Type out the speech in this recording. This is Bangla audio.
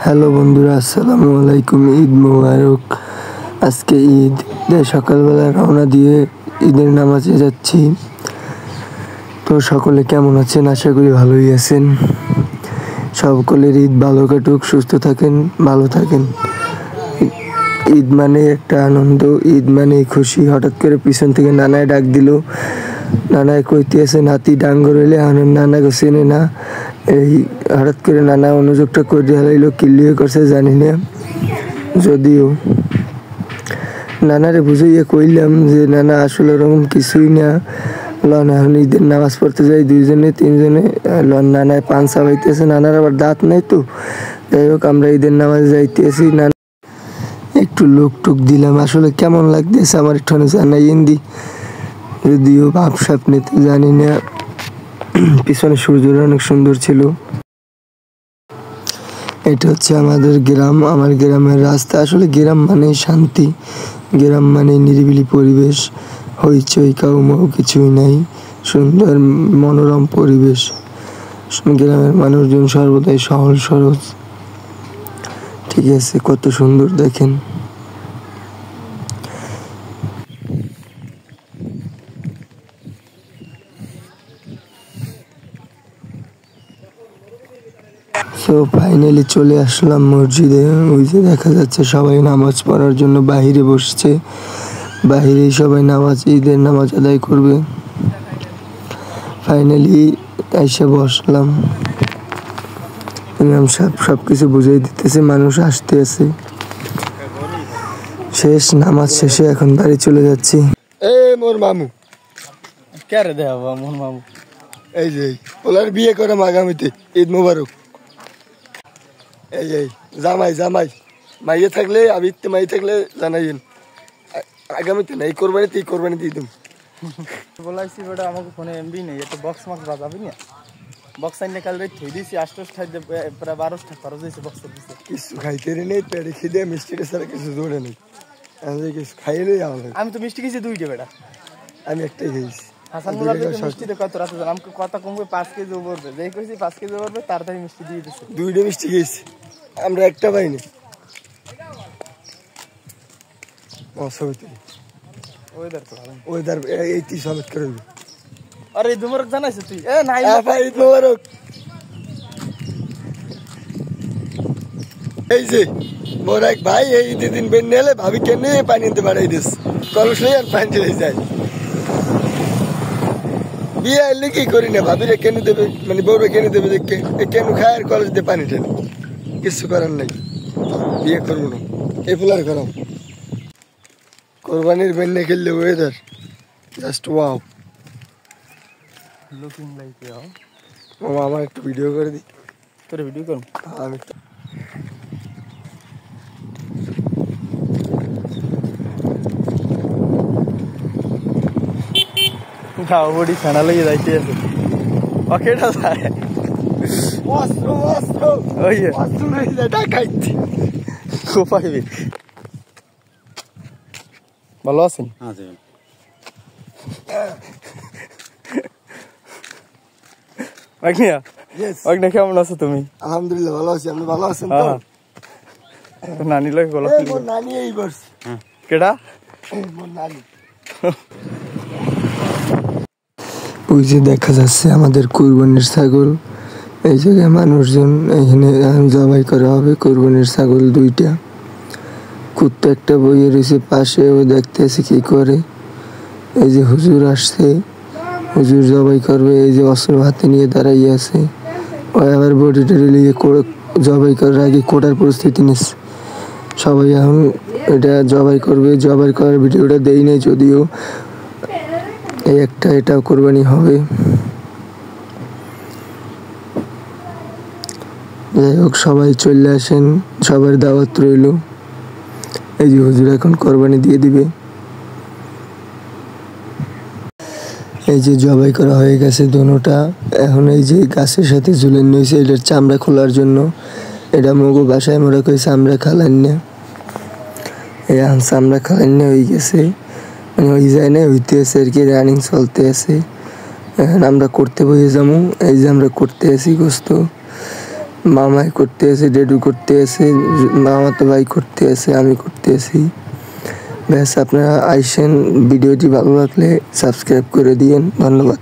হ্যালো বন্ধুরা, আসসালামু আলাইকুম। ঈদ মোবারক। আজকে ঈদ, সকালবেলা রওনা দিয়ে ঈদের নামাজে যাচ্ছি। তো সকলে কেমন আছেন? আশা করি ভালোই আছেন। সকলের ঈদ ভালো কাটুক, সুস্থ থাকেন, ভালো থাকেন। ঈদ মানে একটা আনন্দ, ঈদ মানে খুশি। হঠাৎ করে পিছন থেকে নানায় ডাক দিল। নানায় কইতে আছে নাতি ডাঙ্গর হইলে আনন্দ, নানাকে চেনে না। এই হঠাৎ করে নানা অনুযোগটা করে হারাইলো, কিল্লিয়ে করছে জানি না। যদিও নানারে বুঝাইয়া কইলাম যে নানা আসলে ওরকম কিছুই না, লন এখন ঈদের নামাজ পড়তে যাই দুইজনে তিনজনে। লন নানায় পান চাবাইতেছে, নানার আবার দাঁত নেই তো। যাই হোক, আমরা ঈদের নামাজে যাইতেছি। নানা একটু লোক টুক দিলাম। আসলে কেমন লাগতেছে আমার একটু জানাই হিন্দি, যদিও ভাবসাপ নিতে জানি না। পিছনে সূর্যটা অনেক সুন্দর ছিল। এটা হচ্ছে আমাদের গ্রাম, আমার গ্রামের রাস্তা। আসলে গ্রাম মানে শান্তি, গ্রাম মানে নিরিবিলি পরিবেশ, হইচই কাউমাউ কিছুই নাই, সুন্দর মনোরম পরিবেশ। গ্রামের মানুষজন সর্বদাই সহজ সরজ। ঠিক আছে, কত সুন্দর দেখেন। তো ফাইনালি চলে আসলাম মসজিদে। ওই যে দেখা যাচ্ছে সবাই নামাজ পড়ার জন্য বাহিরে বসছে। বাহিরেই সবাই নামাজ, ঈদের নামাজ আদায় করবে। ফাইনালি এসে বসলাম। ইমাম সাহেব সব কিছু বুঝিয়ে দিতেছে, মানুষ আসতে আছে। শেষ, নামাজ শেষে এখন বাড়ি চলে যাচ্ছি। মোর মামু কে রে দেওয়া মোর মামু? এই যে ওলার বিয়ে করে আগামীতে, ঈদ মোবারক। এই জামাই জামাই মাইয়ে থাকলে আবিতে মাই থাকলে জানাইন আগামীতে নাই কোরবানিতে কোরবানি দিয়ে দিম। বলাইছি বেটা আমাকে ফোনে এমবি নেই, এটা বক্স মাছ বাজাবি না। বক্স আইনে কাল রাত থই দিছি, 8 খাই দে প্রায় 12টা খরচ হইছে বক্সের পিছে। কিছু খাইতে রে নেই, পেটে খিদে, মিষ্টিটা ছাড়া কিছু জোরে নেই। আমি কিছু খাইলে আমি তো মিষ্টি খেয়েছি 2টা বেটা। আমি একটাই খেয়েছি। হাসান মুলার মিষ্টি দেখো কত রাতে আমাকে কথা কমবে 5 কেজি ওভারবে, যেই কইছি 5 কেজি ওভারবে তাড়াতাড়ি মিষ্টি দিয়ে দিছে। 2টা মিষ্টি খেয়েছি, আমরা একটা পাইনি। ওয়েদার তো ভালো, ওয়েদার এই 30 সমেত করে দিবি। আরে ঈদ মোবারক জানাইছিস তুই? এ নাই ভাই, ঈদ মোবারক। এই যে মোর এক ভাই এই ঈদের দিন বের নেলে ভাবি কেনে পানি নিতে বাড়াই দিস, কলস নেই আর পানি চলে যায়। বিয়ে আইলে কি করি না, ভাবিরে কেনে দেবে, মানে বউরে কেনে দেবে যে কেন খায় আর কলেজ দিয়ে পানি টেনে। কিছু করার নাই, বিয়ে করবো না। এই ফুলার গরম কোরবানির বেন্নে খেললে weather just wow. Looking like ইয়াও। মামা আমার একটু ভিডিও করে দি। তোর ভিডিও করুন আমি গাও বডি খানা লইয়ে যাইতে আছে। ওকেটা যায় অস্ত্র অস্ত্র ওই অস্ত্র লইয়ে যায় ডাকাইতে। কোপাইবি। ভালো আছেন? আছে মাগনিয়া। ইয়েস, মাগনিয়া কেমন আছো তুমি? আলহামদুলিল্লাহ ভালো আছি। আপনি ভালো আছেন তো? নানি লাগে গলা এই মোর নানি এই বর্ষ। কেডা? মোর নানি। ওই যে দেখা যাচ্ছে আমাদের কুরবানির ছাগল। এই জায়গায় মানুষজন এখানে জবাই করা হবে কুরবানির ছাগল 2টা। কুত্তা একটা বইয়ে রয়েছে পাশে, ও দেখতেছে কি করে। এই যে হুজুর আসছে, হুজুর জবাই করবে। এই যে অস্ত্র হাতে নিয়ে দাঁড়াই আছে। ও আবার বডি টডি নিয়ে জবাই করার আগে কোটার প্রস্তুতি নিচ্ছে। সবাই এখন এটা জবাই করবে। জবাই করার ভিডিওটা দেই নাই, যদিও এই একটা এটাও কোরবানি হবে। যাই হোক, সবাই চলে আসেন, সবার দাওয়াত রইল। এই যে হুজুর এখন কোরবানি দিয়ে দিবে। এই যে জবাই করা হয়ে গেছে দোনোটা। এখন এই যে গাছের সাথে ঝুলে নিয়েছে, এটার চামড়া খোলার জন্য। এটা মগু বাসায় মোরা কই চামড়া খালান না। এই এখন চামড়া খালান না হয়ে গেছে, মানে ওই যায় না, হইতে আছে আর কি, রানিং চলতে আছে। এখন আমরা করতে বইয়ে যাবো। এই যে আমরা করতে আছি গোস্ত, মামাই করতে আছে, ডেডু করতে আছে, মামাতো ভাই করতে আছে, আমি করতে আছি। ব্যাস আপনারা আইসেন, ভিডিওটি ভালো লাগলে সাবস্ক্রাইব করে দিয়েন। ধন্যবাদ।